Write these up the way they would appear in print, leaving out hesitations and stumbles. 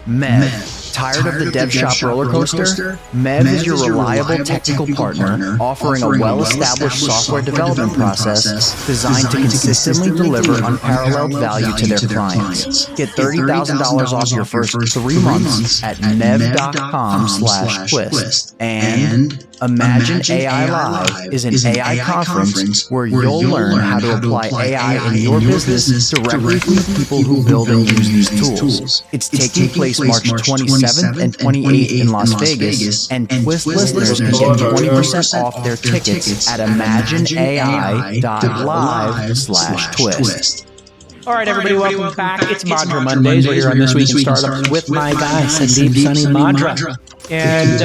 MEV. Tired of the dev shop roller coaster? MEV is your reliable technical partner, offering a well-established software development process designed to consistently deliver unparalleled value to their clients. Get $30,000 off your first 3 months at mev.com/twist. And Imagine AI Live is an AI conference where you'll learn how to apply AI in your business directly from the people who build and use these tools. It's taking place March 27th and 28th in Las Vegas, and Twist listeners can get 20% off their tickets at imagineai.live/twist. All right, everybody, welcome back. It's Madra Mondays. We're here on This Week in Startups with my guy, Sandeep Sunny Madra. And we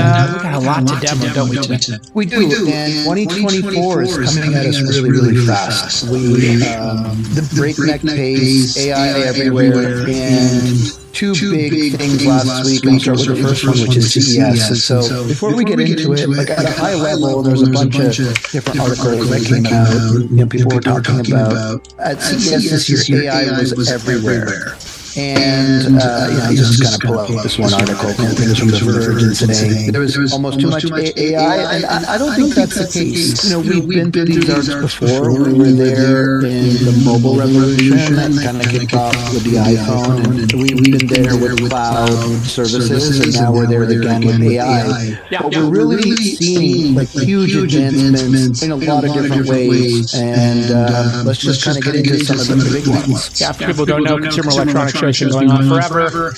got a lot to demo, don't we, today? We do, and 2024 is coming at us really fast. The breakneck pace, AI everywhere, and two big things last week. I'll start with the first one, which is CES. And so before we get into it, like at a high level, there's a bunch of different articles that came out. People were talking about at CES this year, AI was everywhere. And I'm just going to pull out this one article. I think it's from The Verge today. There was almost too much AI, and I don't think that's the case. We've been through these articles before. We were there in the mobile revolution that kind of kicked off with the iPhone, and we've been there with cloud services, and now we're there again with AI. But we're really seeing like huge advancements in a lot of different ways, and let's just kind of get into some of the big ones. Yeah, if people don't know, Consumer Electronics Show has been going on forever.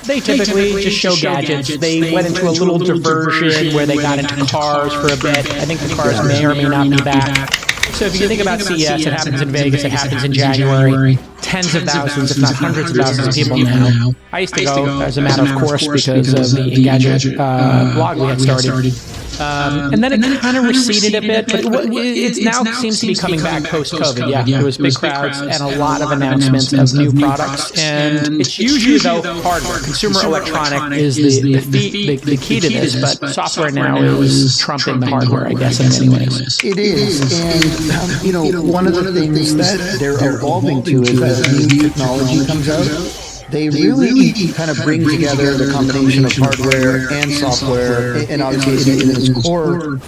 They typically just show gadgets. They went into a little diversion where they got into cars for a bit. I think the cars may or may not be back. So if you think about CES, it happens in Vegas, it happens in January. Tens of thousands, if not hundreds of thousands of people now. I used to go as a matter of course because of the Engadget blog we had started. And then it kind of receded a bit, but it now seems to be coming back post-COVID. Yeah, there was big crowds and a lot of announcements of new products. And it's usually, though, hardware. Consumer electronic is the key to this, but software now is trumping the hardware, I guess, in many ways. It is, and one of the things that they're evolving to is as new technology comes out, they really kind of bring together the combination of hardware and software, and obviously in its core,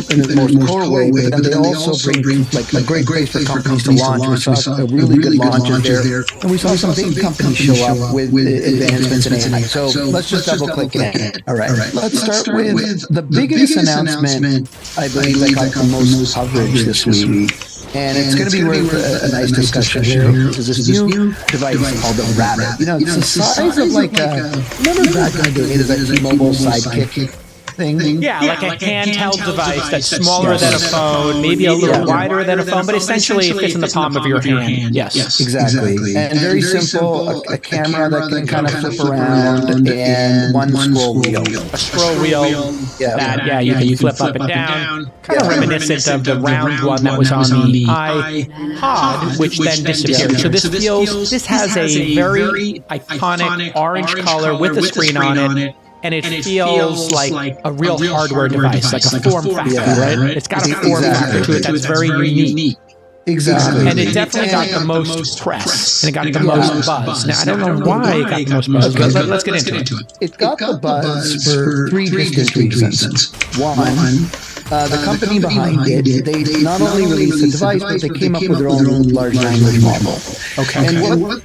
in its most core way, but then they also bring like a great place for companies to launch. We saw a really good launches there, and we saw some big companies show up with advancements in AI. So let's just double click in. All right, let's start with the biggest announcement, I believe, that got the most coverage this week. And it's going to be worth a nice discussion here. This is this new device called the Rabbit. It's the size of like remember back in the day, there's that T-Mobile Sidekick thing? Yeah, like a handheld device that's smaller than a phone, maybe a little wider than a phone, but essentially it fits in the palm of your hand. Yes, exactly. And very simple, a camera that can kind of flip around, and one scroll wheel. A scroll wheel that, you can flip up and down. Kind of reminiscent of the round one that was on the iPod, which then disappeared. So this has a very iconic orange color with a screen on it. And it feels like a real hardware device, like a form factor, right? It's got a form factor to it that's very unique. Exactly. And it definitely got the most press, and it got the most buzz. Now, I don't know why it got the most buzz, but let's get into it. It got the buzz for three distinct reasons. One, the company behind it, they not only released the device, but they came up with their own large language model. Okay.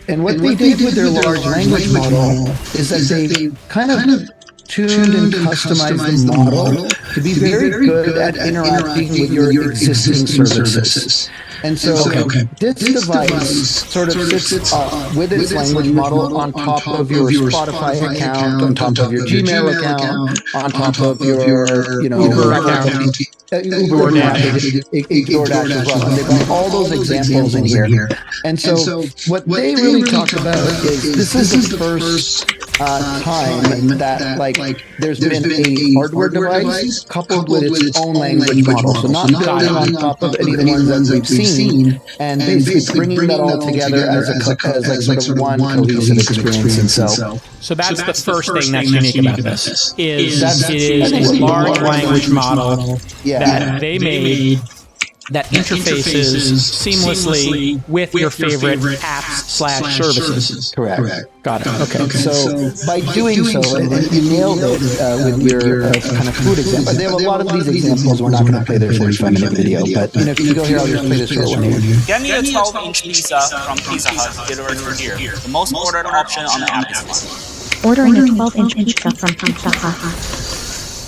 And what they did with their large language model is that they kind of tuned and customized the model to be very good at interacting with your existing services. And so this device sort of sits with its language model on top of your Spotify account, on top of your Gmail account, on top of your Uber account. DoorDash as well. And they've got all those examples in here. And so what they really talk about is this is the first time that there's been a hardware device coupled with its own language model. So not building on top of any of the ones that we've seen, and basically bringing that all together as sort of one cohesive experience. And so that's the first thing that's unique about this is it is a large language model that they made that interfaces seamlessly with your favorite apps/services. Correct. Got it. Okay. So by doing so, and you nailed it with your kind of food example. They have a lot of these examples. We're not going to play their 45-minute video, but if you go here, I'll just play this short one here. Get me a 12-inch pizza from Pizza Hut delivered to here. The most ordered option on the app is one. Ordering a 12-inch pizza from Pizza Hut.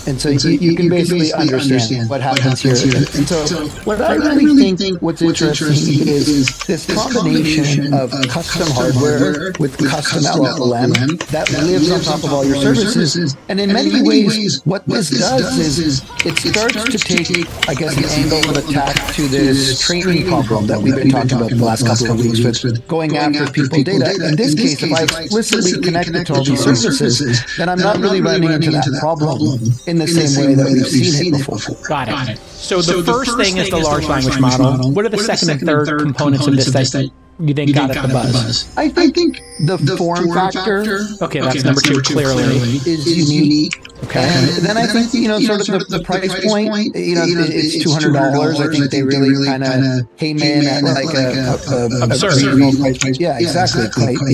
And so you can basically understand what happens here. And so what I really think what's interesting is this combination of custom hardware with custom LLM that lives on top of all your services. And in many ways, what this does is it starts to take, I guess, an angle of attack to this training problem that we've been talking about the last couple of weeks with going after people data. In this case, if I explicitly connect it to all these services, then I'm not really running into that problem in the same way that we've seen it before. Got it. So the first thing is the large language model. What are the second and third components of this that you think got at the buzz? I think the form factor. Okay, that's number two, clearly. Is unique. Okay. And then I think, sort of the price point, it's $200. I think they really kind of came in at like a reasonable price point. Yeah, exactly. Let's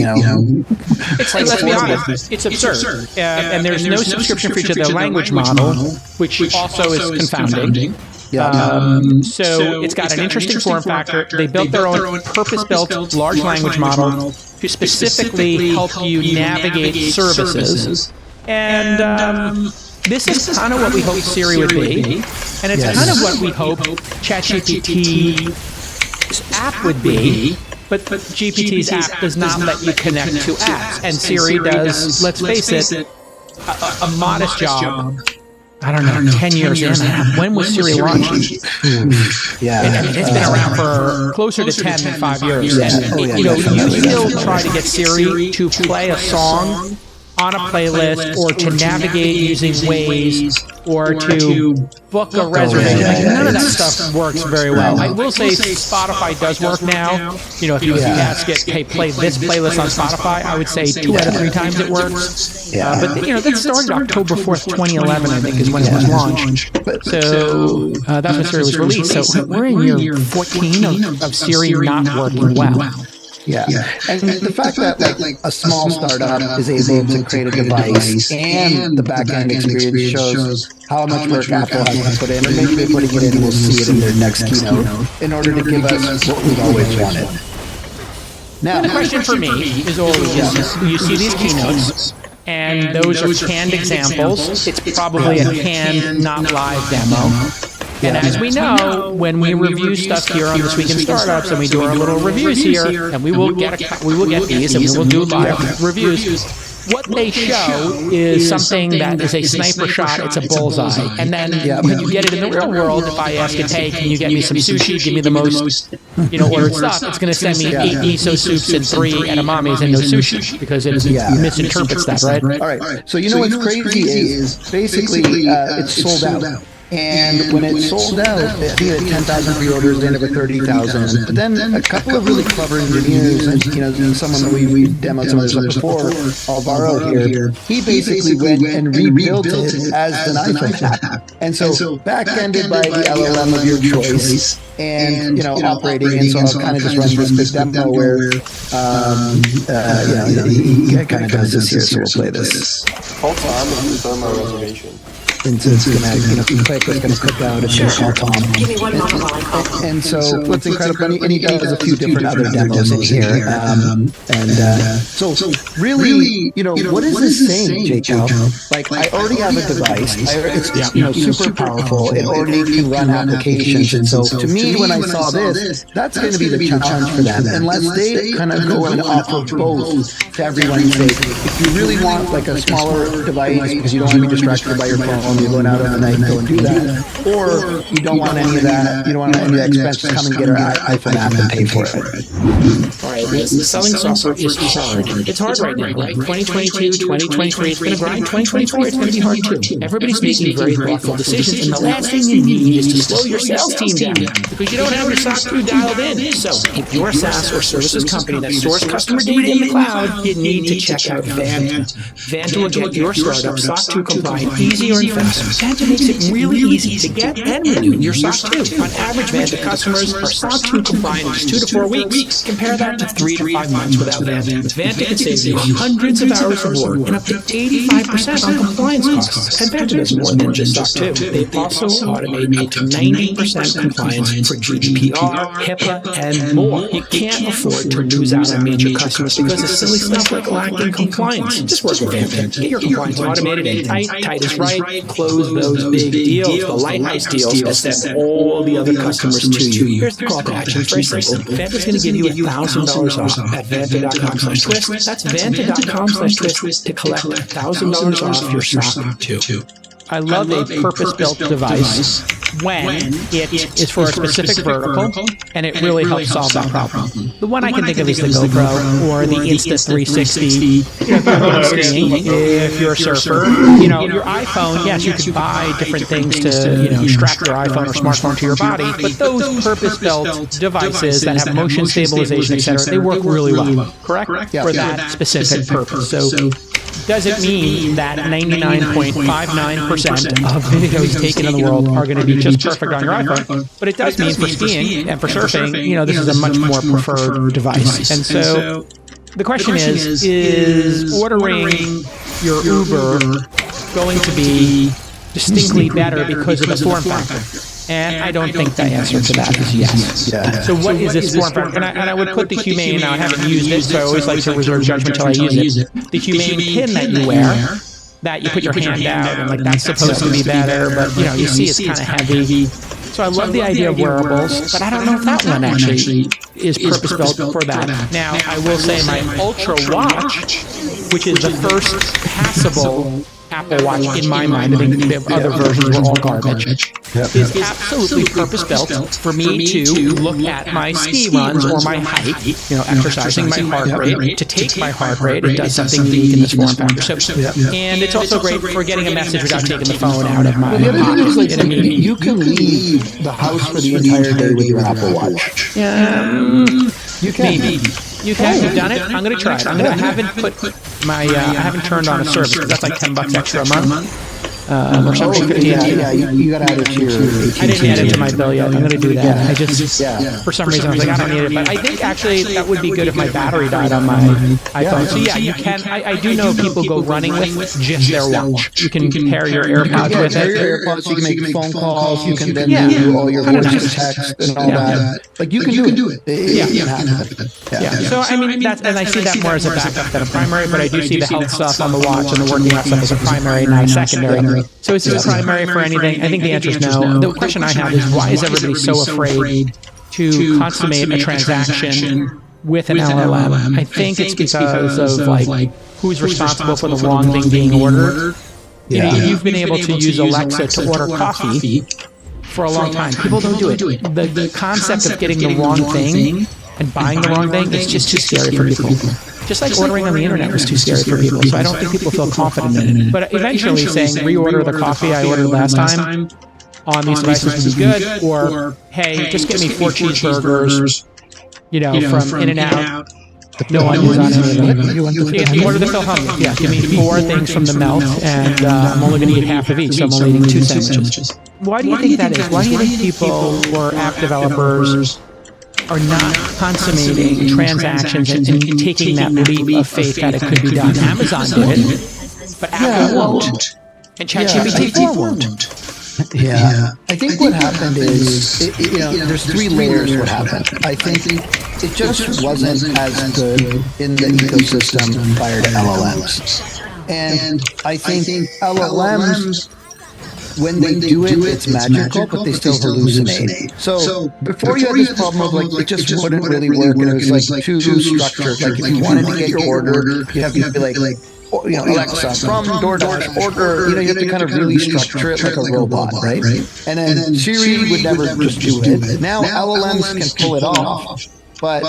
be honest, it's absurd. And there's no subscription fee to the language model, which also is confounding. So it's got an interesting form factor. They built their own purpose-built large language model to specifically help you navigate services. And this is kind of what we hoped Siri would be. And it's kind of what we hope ChatGPT's app would be. But GPT's app does not let you connect to apps. And Siri does, let's face it, a modest job. I don't know, 10 years in. When was Siri launched? It's been around for closer to 10 than 5 years. And, you still try to get Siri to play a song on a playlist or to navigate using Waze or to book a reservation. None of that stuff works very well. I will say Spotify does work now. If you ask it, hey, play this playlist on Spotify, I would say 2 out of 3 times it works. But that started October 4th, 2011, I think, is when it was launched. So that's when Siri was released. So we're in year 14 of Siri not working well. And the fact that like a small startup is able to create a device and the back-end experience shows how much work Apple has to put in, and maybe they're putting it in, we'll see it in their next keynote, in order to give us what we've always wanted. Now, the question for me is always, you see these keynotes, and those are canned examples. It's probably a canned, not live demo. And as we know, when we review stuff here on This Week in Startups, and we do our little reviews here, and we will get these, and we will do live reviews. What they show is something that is a sniper shot. It's a bullseye. And then when you get it in the real world, if I ask it, hey, can you get me some sushi? Give me the most, ordered stuff. It's going to send me 8 miso soups and 3 edamames and no sushi because it misinterprets that, right? All right. So what's crazy is basically it's sold out. And when it sold out, I think it had 10,000 pre-orders, they ended up with 30,000. But then a couple of really clever engineers, and someone that we demoed some of this before, Alvaro here, he basically went and rebuilt it as an iPhone app. And so back-ended by the LLM of your choice, and operating. And so I'll kind of just run this demo where he kind of does this here. So we'll play this. Hold on, I'm confirm my reservation. And so it's going to click, it's going to click out, it's going to call Tom. Give me 1 moment while I call Tom. And so what's incredible, and he does a few different other demos in here. So really, what is this saying, Jacob? Like, I already have a device. It's super powerful. It already can run applications. And so to me, when I saw this, that's going to be the challenge for them. Unless they kind of go and offer both to everyone and say, if you really want like a smaller device because you don't want to be distracted by your phone, you're going out on the night and go and do that. Or you don't want any of that, you don't want any of that expense, just come and get our iPhone app and pay for it. All right, selling software is hard. It's hard right now, right? 2022, 2023, it's been a grind. 2024, it's going to be hard too. Everybody's making very thoughtful decisions, and the last thing you need is to slow your sales team down because you don't have your SOC 2 dialed in. So if you're a SaaS or services company that stores customer data in the cloud, you need to check out Vanta. Vanta will get your startup SOC 2 compliant easier and faster. Vanta makes it really easy to get and renew your SOC 2. On average, Vanta customers are SOC 2 compliant in just 2 to 4 weeks. Compare that to 3 to 5 months without Vanta. With Vanta, it saves you hundreds of hours of work and up to 85% on compliance costs. And Vanta does more than just SOC 2. They also automate up to 90% compliance for GDPR, HIPAA, and more. You can't afford to lose out on major customers because of silly stuff like lacking compliance. Just work with Vanta. Get your compliance automated and tight. Tight is right. Close those big deals, the lighthouse deals that send all the other customers to you. Here's the call to action. It's very simple. Vanta's going to give you $1,000 off at vanta.com/twist. That's vanta.com/twist to collect $1,000 off your SOC 2. I love a purpose-built device when it is for a specific vertical, and it really helps solve that problem. The one I can think of is the GoPro or the Insta360. If you're a surfer, your iPhone, yes, you could buy different things to, strap your iPhone or smartphone to your body, but those purpose-built devices that have motion stabilization, etc., they work really well, correct? For that specific purpose. So does it mean that 99.59% of videos taken in the world are going to be just perfect on your iPhone? But it does mean for skiing and for surfing, this is a much more preferred device. And so the question is ordering your Uber going to be distinctly better because of the form factor? And I don't think the answer to that is yes. Yeah. So what is this form factor? And I would put the Humane, now I haven't used it, so I always like to reserve judgment until I use it. The Humane pin that you wear, that you put your hand out, and that's supposed to be better, but you see it's kind of heavy. So I love the idea of wearables, but I don't know if that one actually is purpose-built for that. Now, I will say my Ultra Watch, which is the first passable Apple Watch in my mind, I think the other versions were all garbage, is absolutely purpose-built for me to look at my ski runs or my hike, exercising my heart rate, to take my heart rate. It does something unique in this form factor. And it's also great for getting a message without taking the phone out of my pocket in a meeting. You can leave the house for the entire day with your Apple Watch. You can. Maybe. You can. You've done it. I'm going to try it. I haven't put my. I haven't turned on a service because that's like $10 extra a month. Or something. You got to add it to your. I didn't add it to my bill yet. I'm going to do that. I just, for some reason, I was like, I don't need it. But I think actually that would be good if my battery died on my iPhone. So yeah, you can. I do know people go running with just their watch. You can pair your AirPods with it. Your AirPods, you can make phone calls. You can then do all your voice to text and all that. Like you can do it. Yeah. So I mean, that's, and I see that more as a backup than a primary. But I do see the health stuff on the watch and the working out stuff as a primary, not a secondary. So is this primary for anything? I think the answer is no. The question I have is, why is everybody so afraid to consummate a transaction with an LLM? I think it's because of who's responsible for the wrong thing being ordered. You've been able to use Alexa to order coffee for a long time. People don't do it. The concept of getting the wrong thing and buying the wrong thing is just too scary for people. Just like ordering on the internet was too scary for people, so I don't think people feel confident in it. But eventually saying, reorder the coffee I ordered last time on these devices would be good, or, hey, just get me 4 cheeseburgers, from In-N-Out. No onions on any of them. You order the Philhum. Yeah, give me 4 things from the melt, and I'm only going to eat half of each, so I'm only eating 2 sandwiches. Why do you think that is? Why do you think people or app developers are not consummating transactions and taking that leap of faith that it could be done? Amazon did it, but Apple won't. And ChatGPT-4 won't. Yeah. I think what happened is, there's 3 layers what happened. I think it just wasn't as good in the ecosystem prior to LLMs. And I think LLMs, when they do it, it's magical, but they still hallucinate. So before you had this problem of it just wouldn't really work, and it was too structured. Like if you wanted to get your order, you have to be like, Alexa, from DoorDash, order, you have to kind of really structure it like a robot, right? And then Siri would never just do it. Now LLMs can pull it off, but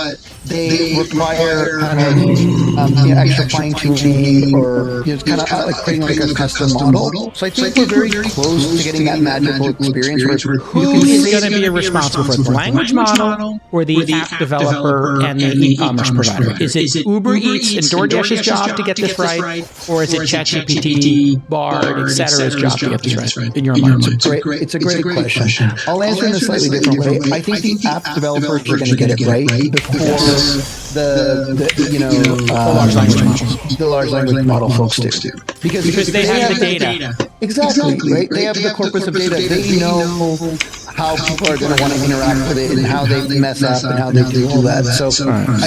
they require kind of extra fine tuning or kind of like creating like a custom model. So I think we're very close to getting that magical experience. Who is going to be responsible for it? The language model or the app developer and the e-commerce provider? Is it Uber Eats and DoorDash's job to get this right, or is it ChatGPT, Bard, etc.'s job to get this right? In your mind, it's a great question. I'll answer in a slightly different way. I think the app developers are going to get it right before the large language model folks do, because they have the data. Exactly, right? They have the corpus of data. They know how people are going to want to interact with it and how they mess up and how they do all that. So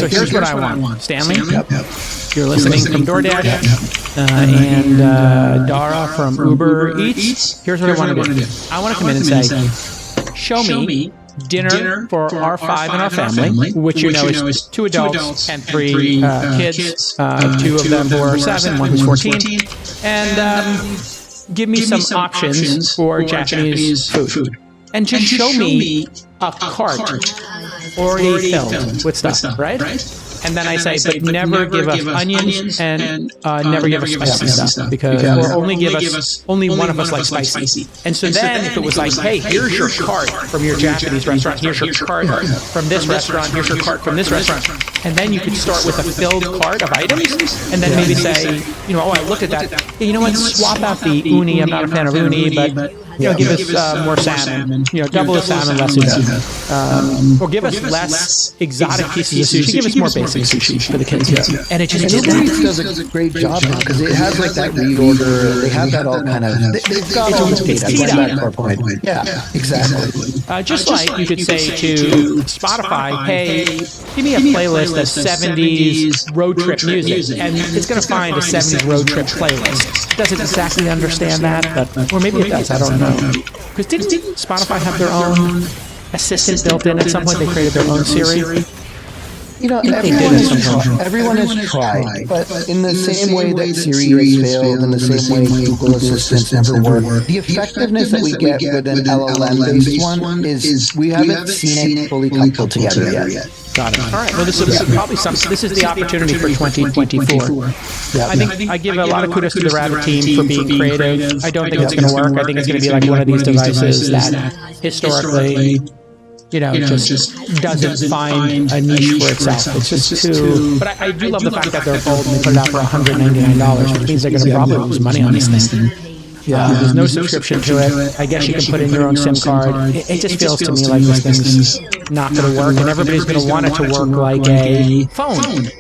here's what I want. Stanley, you're listening from DoorDash and Dara from Uber Eats. Here's what I want to do. I want to come in and say, show me dinner for our 5 in our family, which is 2 adults and 3 kids, 2 of them who are 7, 1 who's 14, and give me some options for Japanese food. And just show me a cart already filled with stuff, right? And then I say, but never give us onions and never give us spicy stuff, because or only give us one of us like spicy. And so then if it was like, hey, here's your cart from your Japanese restaurant, here's your cart from this restaurant, here's your cart from this restaurant, and then you could start with a filled cart of items, and then maybe say, oh, I looked at that. Hey, you know what? Swap out the uni. I'm not a fan of uni, but give us more salmon. Double the salmon, less sushi. Or give us less exotic pieces of sushi. Give us more basic sushi for the kids. And it just Uber Eats does a great job now because it has like that read order. They have that all kind of. They've got all the data. Yeah, exactly. Just like you could say to Spotify, hey, give me a playlist of 70s road trip music, and it's going to find a 70s road trip playlist. It doesn't exactly understand that, but or maybe it does. I don't know. Because didn't Spotify have their own assistant built in at some point? They created their own Siri. Everyone has tried, but in the same way that Siri has failed, in the same way Google Assistants never work, the effectiveness that we get with an LLM-based one is we haven't seen it fully coupled together yet. Got it. All right. Well, this is probably something. This is the opportunity for 2024. I think I give a lot of kudos to the Rabbit team for being creative. I don't think it's going to work. I think it's going to be like one of these devices that historically, just doesn't find a niche for itself. It's just too. But I do love the fact that they're bold and they put it out for $199, which means they're going to probably lose money on this thing. There's no subscription to it. I guess you can put in your own SIM card. It just feels to me like this thing's not going to work, and everybody's going to want it to work like a phone.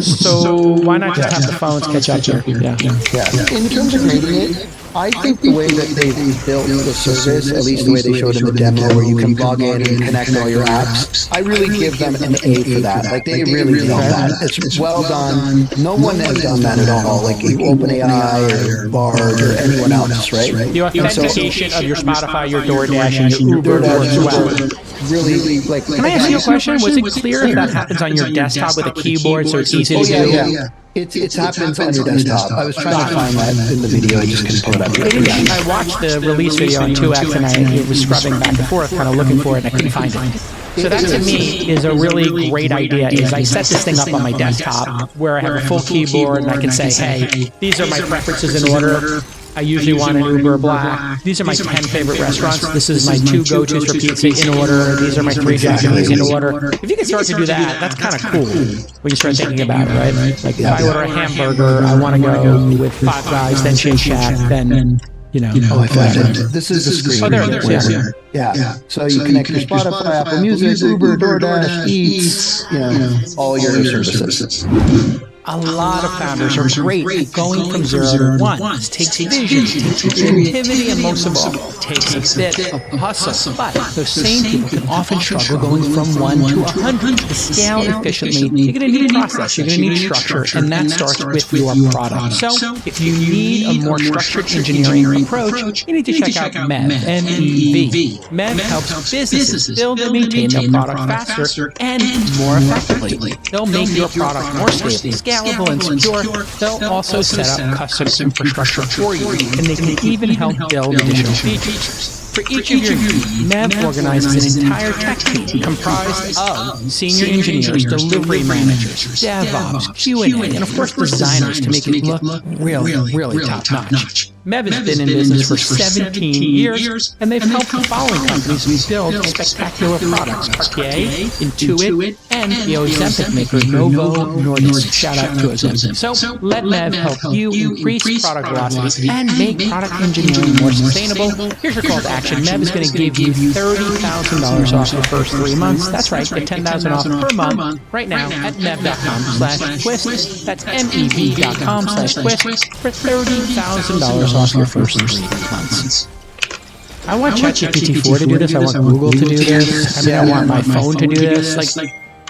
So why not just have the phones catch up here? In terms of rating it, I think the way that they've built the service, at least the way they showed in the demo, where you can log in and connect all your apps, I really give them an A for that. Like, they really nailed that. It's well done. No one has done that at all. Like OpenAI or Bard or anyone else, right? The authentication of your Spotify, your DoorDash, and your Uber works well. Really, like. Can I ask you a question? Was it clear if that happens on your desktop with a keyboard, so it's easy to do? Yeah. It happens on your desktop. I was trying to find that in the video. I just couldn't pull it up. I watched the release video on 2X, and I was scrubbing back and forth, kind of looking for it, and I couldn't find it. So that to me is a really great idea. Is I set this thing up on my desktop where I have a full keyboard, and I can say, hey, these are my preferences in order. I usually want an Uber Black. These are my 10 favorite restaurants. This is my 2 go-tos for pizza in order. These are my 3 Japanese in order. If you can start to do that, that's kind of cool when you start thinking about it, right? Like if I order a hamburger, I want to go with 5 Guys, then Shake Shack, then, Oh, I found it. This is the screen. Oh, there it is. Yeah. So you connect your Spotify, Apple Music, Uber, DoorDash, Eats, all your services. A lot of founders are great at going from 0 to 1. It takes vision, it takes creativity, and most of all, it takes a bit of hustle. But those same people can often struggle going from 1 to 100. To scale efficiently, you're going to need process, you're going to need structure, and that starts with your product. So if you need a more structured engineering approach, you need to check out MEV, M-E-V. MEV helps businesses build and maintain their product faster and more effectively. They'll make your product more scalable and secure. They'll also set up custom infrastructure for you, and they can even help build additional features. For each of your needs, Mev organizes an entire tech team comprised of senior engineers, delivery managers, DevOps, QA, and of course designers to make it look really top-notch. Mev has been in business for 17 years, and they've helped the following companies build spectacular products: Cartier, Intuit, and the Ozempic maker Novo Nordisk. Shout out to Ozempic. So let Mev help you increase product velocity and make product engineering more sustainable. Here's your call to action. Mev is going to give you $30,000 off your first 3 months. That's right, get $10,000 off per month right now at mev.com/twist. That's mev.com/twist for $30,000 off your first 3 months. I want ChatGPT-4 to do this. I want Google to do this. I mean, I want my phone to do this. Like,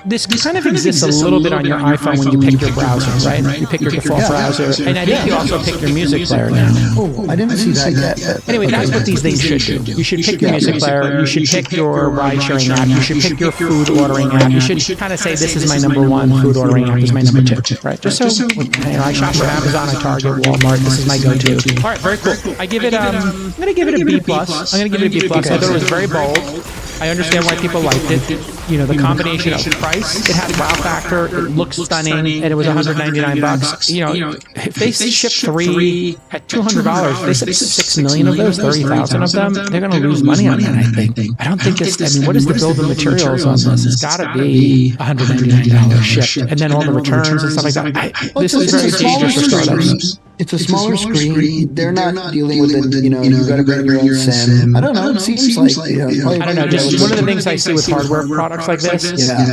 this kind of exists a little bit on your iPhone when you pick your browser, right? You pick your default browser, and I think you also pick your music player now. Oh, I didn't see that yet. Anyway, that's what these things should do. You should pick your music player, you should pick your ride-sharing app, you should pick your food ordering app, you should kind of say, this is my #1, food ordering app is my #2, right? Just so, I shop for Amazon, I Target, Walmart, this is my go-to. All right, very cool. I give it, I'm going to give it a B+. I'm going to give it a B+. I thought it was very bold. I understand why people liked it. You know, the combination of price, it had wow factor, it looks stunning, and it was $199. You know, if they ship 3 at $200, they ship 6 million of those, 30,000 of them, they're going to lose money on that, I think. I don't think this, I mean, what is the bill of materials on this? It's got to be $199 shipped, and then all the returns and stuff like that. This is very dangerous for startups. It's a smaller screen. They're not dealing with it. You know, you got to bring your own SIM. I don't know. It seems like I don't know. Just one of the things I see with hardware products like this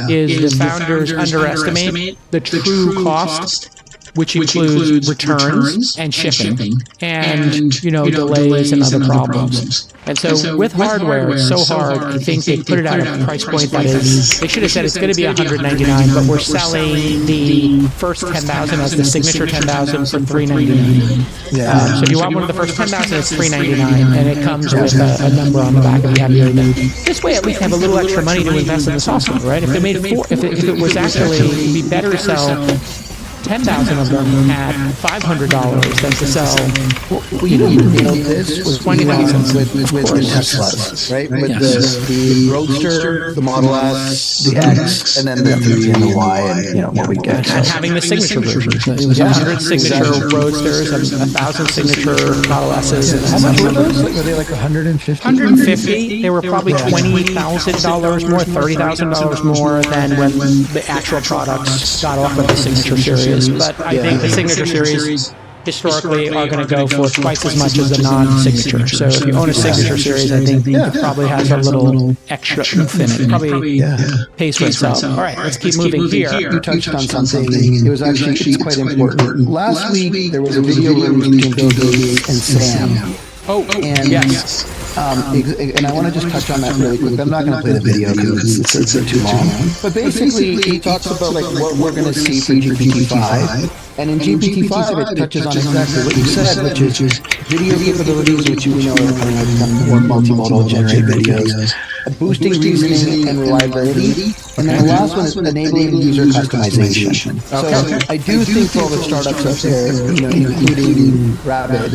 is the founders underestimate the true cost, which includes returns and shipping, and delays and other problems. And so with hardware, it's so hard. I think they put it at a price point that is. They should have said it's going to be $199, but we're selling the first 10,000 as the signature 10,000 for $399. So if you want one of the first 10,000, it's $399, and it comes with a number on the back of the app. This way, at least have a little extra money to invest in the software, right? If they made if it was actually, it'd be better to sell 10,000 of them at $500 than to sell. Well, you don't build this with 20,000 with Teslas, right? With the Roadster, the Model S, the X, and then the 3 and the Y, and what we get. And having the signature versions. It was 100 signature Roadsters and 1,000 signature Model S's. How much were those? Were they like 150? 150. They were probably $20,000 more, $30,000 more than when the actual products got off of the signature series. But I think the signature series historically are going to go for twice as much as the non-signature. So if you own a signature series, I think it probably has a little extra oomph in it. Probably pays for itself. All right, let's keep moving here. You touched on something. It was actually it's quite important. Last week there was a video released between Bill Gates and Sam. And yes. And I want to just touch on that really quick. I'm not going to play the video because it's too long. But basically, he talks about like what we're going to see for GPT-5. And in GPT-5, it touches on exactly what you said, which is video capabilities, which we know are coming out more multimodal generate videos, boosting reasoning and reliability, and then the last one is enabling user customization. So I do think for all the startups up there, including Rabbit,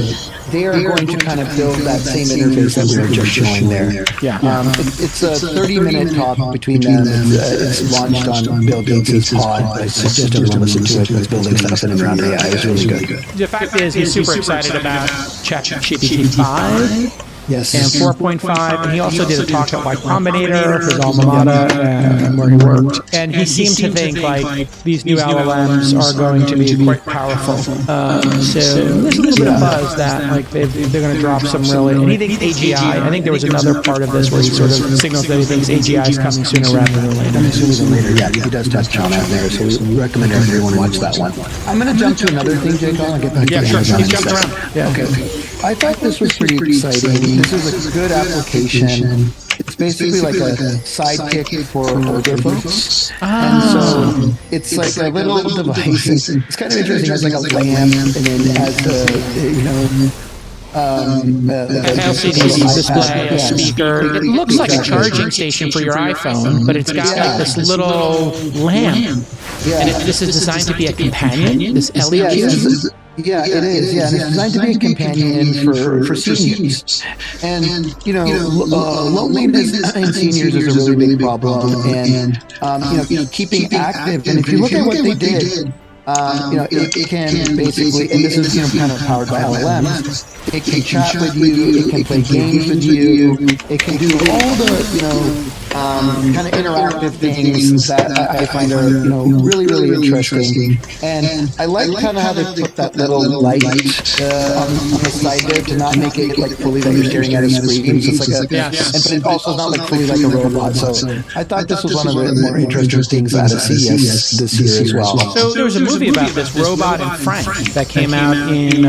they are going to kind of build that same interface that we were just showing there. It's a 30-minute talk between them. It's launched on Bill Gates' pod, but I suggest everyone listen to it. It's building stuff in and around AI. It's really good. The fact is, he's super excited about ChatGPT-5. Yes. And 4.5, and he also did a talk at Y Combinator, his alma mater, and where he worked. And he seemed to think like these new LLMs are going to be quite powerful. So there's a little bit of buzz that like they're going to drop some really. And he thinks AGI. I think there was another part of this where he sort of signals that he thinks AGI is coming sooner rather than later. Sooner than later, yeah. He does touch on that there, so we recommend everyone watch that one. I'm going to jump to another thing, Jake. I'll get back to Amazon. Keep jumping around. Yeah. Okay. I thought this was pretty exciting. This is a good application. It's basically like a sidekick for older folks. And so it's like a little device. It's kind of interesting. It's like a lamp, and then it has an LCD display, a speaker. It looks like a charging station for your iPhone, but it's got like this little lamp. And this is designed to be a companion, this LED. Yeah, it is. Yeah, and it's designed to be a companion for seniors. And loneliness in seniors is a really big problem. And keeping active. And if you look at what they did, it can basically, and this is kind of powered by LLMs. It can chat with you. It can play games with you. It can do all the kind of interactive things that I find are really really interesting. And I like kind of how they put that little light on the side there to not make it like fully that you're staring at a screen. So it's like but it also is not like fully like a robot. So I thought this was one of the more interesting things out of CES this year as well. So there was a movie about this robot and Frank that came out in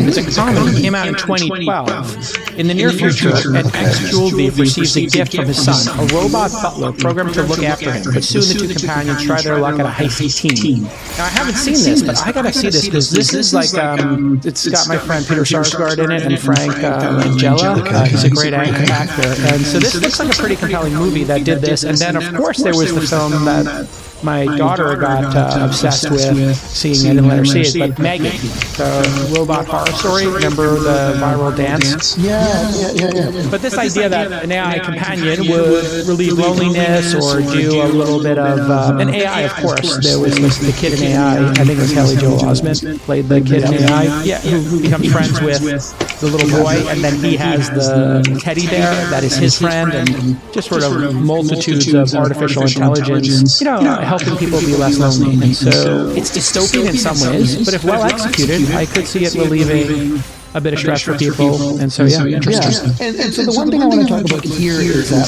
it's a comedy. It came out in 2012. In the near future, an ex-Jewel thief receives a gift from his son, a robot butler programmed to look after him. But soon the two companions try their luck at a heisty team. Now I haven't seen this, but I gotta see this because this is like it's got my friend Peter Sarsgaard in it and Frank Langella. He's a great actor, and so this looks like a pretty compelling movie that did this. And then of course there was the film that my daughter got obsessed with seeing. I didn't let her see it, but Megan, the robot horror story. Remember the viral dance? Yeah. But this idea that an AI companion would relieve loneliness or do a little bit of an AI, of course. There was the kid in AI. I think it was Haley Joel Osment played the kid in AI. Yeah, who becomes friends with the little boy, and then he has the teddy bear that is his friend, and just sort of multitudes of artificial intelligence. Helping people be less lonely. And so it's dystopian in some ways, but if well executed, I could see it relieving a bit of stress for people. And so, interesting. And so the one thing I want to talk about here is that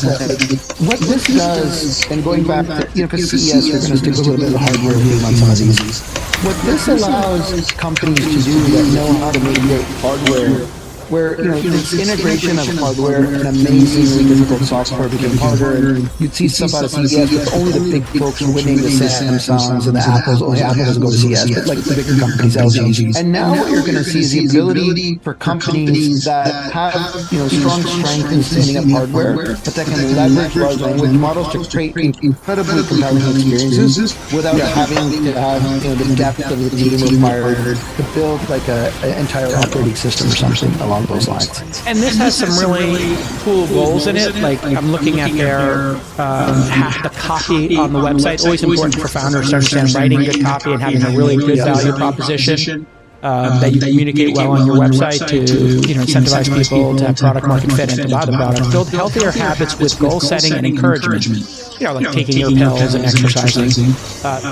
what this does, and going back to, because CES, we're going to stick a little bit of the hardware theme on some of these. What this allows companies to do that know how to make great hardware, where this integration of hardware and amazingly difficult software became harder, and you'd see stuff out of CES with only the big folks winning, the Samsungs and the Apples. Only Apple doesn't go to CES, but like the bigger companies, LG. And now what you're going to see is the ability for companies that have strong strength in standing up hardware, but that can leverage large language models to create incredibly compelling experiences without having to have the depth of the team required to build like an entire operating system or something along those lines. And this has some really cool goals in it. Like I'm looking at their the copy on the website. Always important for founders to understand writing good copy and having a really good value proposition that you communicate well on your website to incentivize people to have product market fit and to buy the product. Build healthier habits with goal setting and encouragement. Like taking your pills and exercising.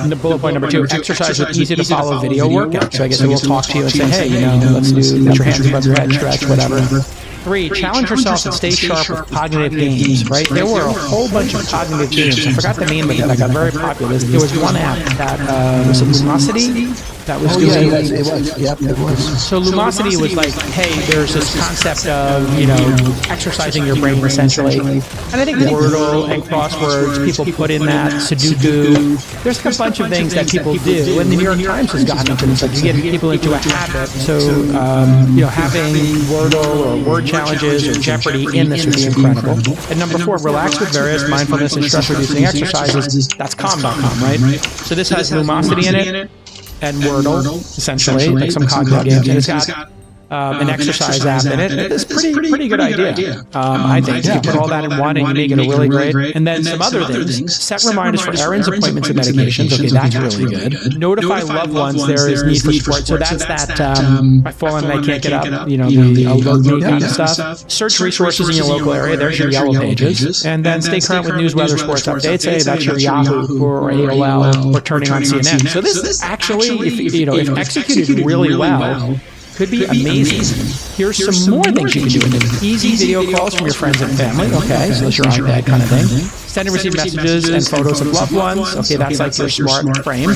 The bullet point number 2, exercise with easy to follow video workout. So I guess it will talk to you and say, hey, let's do put your hands above your head, stretch, whatever. 3, challenge yourself and stay sharp with cognitive games, right? There were a whole bunch of cognitive games. I forgot the name of it that got very popular. There was one app that was Lumosity that was doing. It was. So Lumosity was like, hey, there's this concept of, exercising your brain essentially. And I think Wordle and crosswords, people put in that, Sudoku. There's a bunch of things that people do. And the New York Times has gotten into this. Like you get people into a habit. So, having Wordle or word challenges or Jeopardy in this would be incredible. And number 4, relax with various mindfulness and stress-reducing exercises. That's calm.com, right? So this has Lumosity in it and Wordle, essentially, like some cognitive games. And it's got an exercise app in it. It's a pretty good idea. I think you put all that in one and you make it a really great. And then some other things. Set reminders for errands, appointments, and medications. Okay, that's really good. Notify loved ones there is need for support. So that's that I fall and I can't get up, the alert me kind of stuff. Search resources in your local area. There's your Yellow Pages. And then stay current with news, weather, sports updates. Hey, that's your Yahoo or AOL or turning on CNN. So this is actually, if executed really well, could be amazing. Here's some more things you can do with it. Easy video calls from your friends and family. Okay, so that's your iPad kind of thing. Send and receive messages and photos of loved ones. Okay, that's like your smart frame.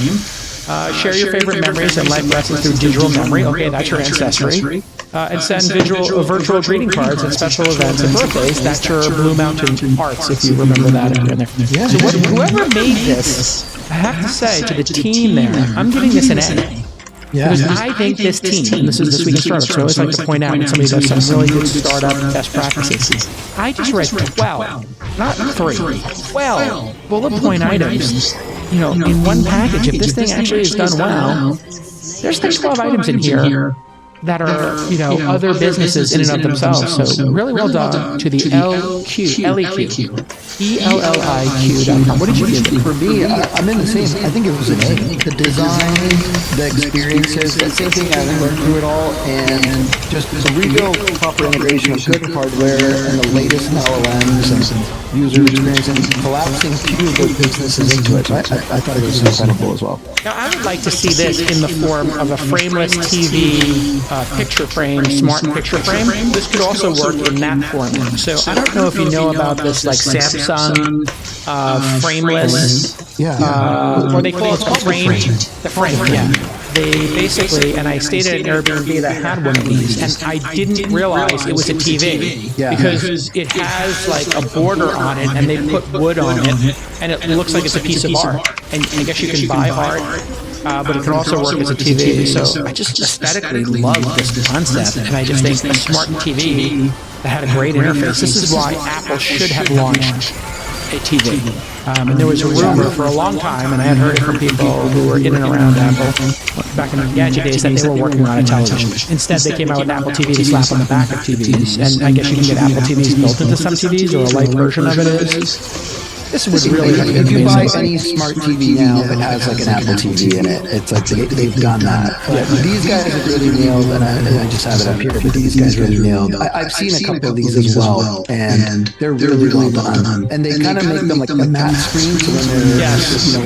Share your favorite memories and life lessons through digital memory. Okay, that's your ancestry. And send virtual greeting cards at special events and birthdays. That's your Blue Mountain Arts, if you remember that. So whoever made this, I have to say to the team there, I'm giving this an A. Because I think this team, and this is This Week in Startups, so I always like to point out when somebody does some really good startup best practices. I just read 12, not 3, 12 bullet point items, in one package. If this thing actually is done well, there's like 12 items in here that are, other businesses in and of themselves. So really well done to the ELLIQ.com. What did you give it? For me, I'm in the same. I think it was an A. The design, the experiences, that same thing. I went through it all, and just the real proper integration of good hardware and the latest LLMs and user experience, and collapsing few of those businesses into it. So I thought it was incredible as well. Now, I would like to see this in the form of a frameless TV picture frame, smart picture frame. This could also work in that format. So I don't know if you know about this, like Samsung frameless, or they call it the frame, They basically, and I stayed at an Airbnb that had one of these, and I didn't realize it was a TV because it has like a border on it, and they put wood on it, and it looks like it's a piece of art. And I guess you can buy art, but it can also work as a TV. So I just aesthetically love this concept, and I just think a smart TV that had a great interface. This is why Apple should have launched a TV. And there was a rumor for a long time, and I had heard it from people who were in and around Apple back in the gadget days, that they were working on a television. Instead, they came out with an Apple TV to slap on the back of TVs. And I guess you can get Apple TVs built into some TVs, or a light version of it is. This would really be amazing. If you buy any smart TV now that has like an Apple TV in it, it's like they've done that. But these guys have really nailed, and I just have it up here, but these guys really nailed. I've seen a couple of these as well, and they're really well done. And they kind of make them like a matte screen, so when they're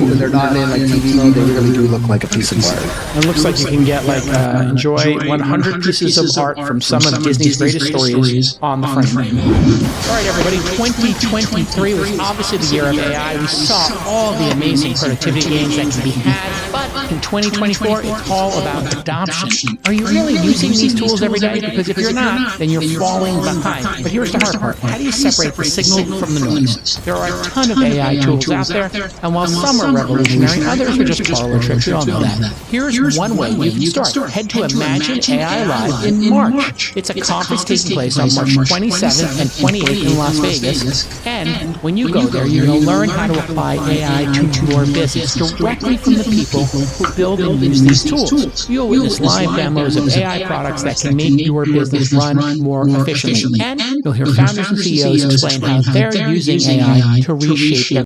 when they're not in like TV mode, they really do look like a piece of art. It looks like you can get like enjoy 100 pieces of art from some of Disney's greatest stories on the frame. All right, everybody, 2023 was obviously the year of AI. We saw all the amazing productivity gains that can be had, but in 2024, it's all about adoption. Are you really using these tools every day? Because if you're not, then you're falling behind. But here's the hard part. How do you separate the signal from the noise? There are a ton of AI tools out there, and while some are revolutionary, others are just parlor tricks. We all know that. Here's one way you can start. Head to Imagine AI Live in March. It's a conference taking place on March 27th and 28th in Las Vegas, and when you go there, you're going to learn how to apply AI to your business directly from the people who build and use these tools. You'll witness live demos of AI products that can make your business run more efficiently, and you'll hear founders and CEOs explain how they're using AI to reshape their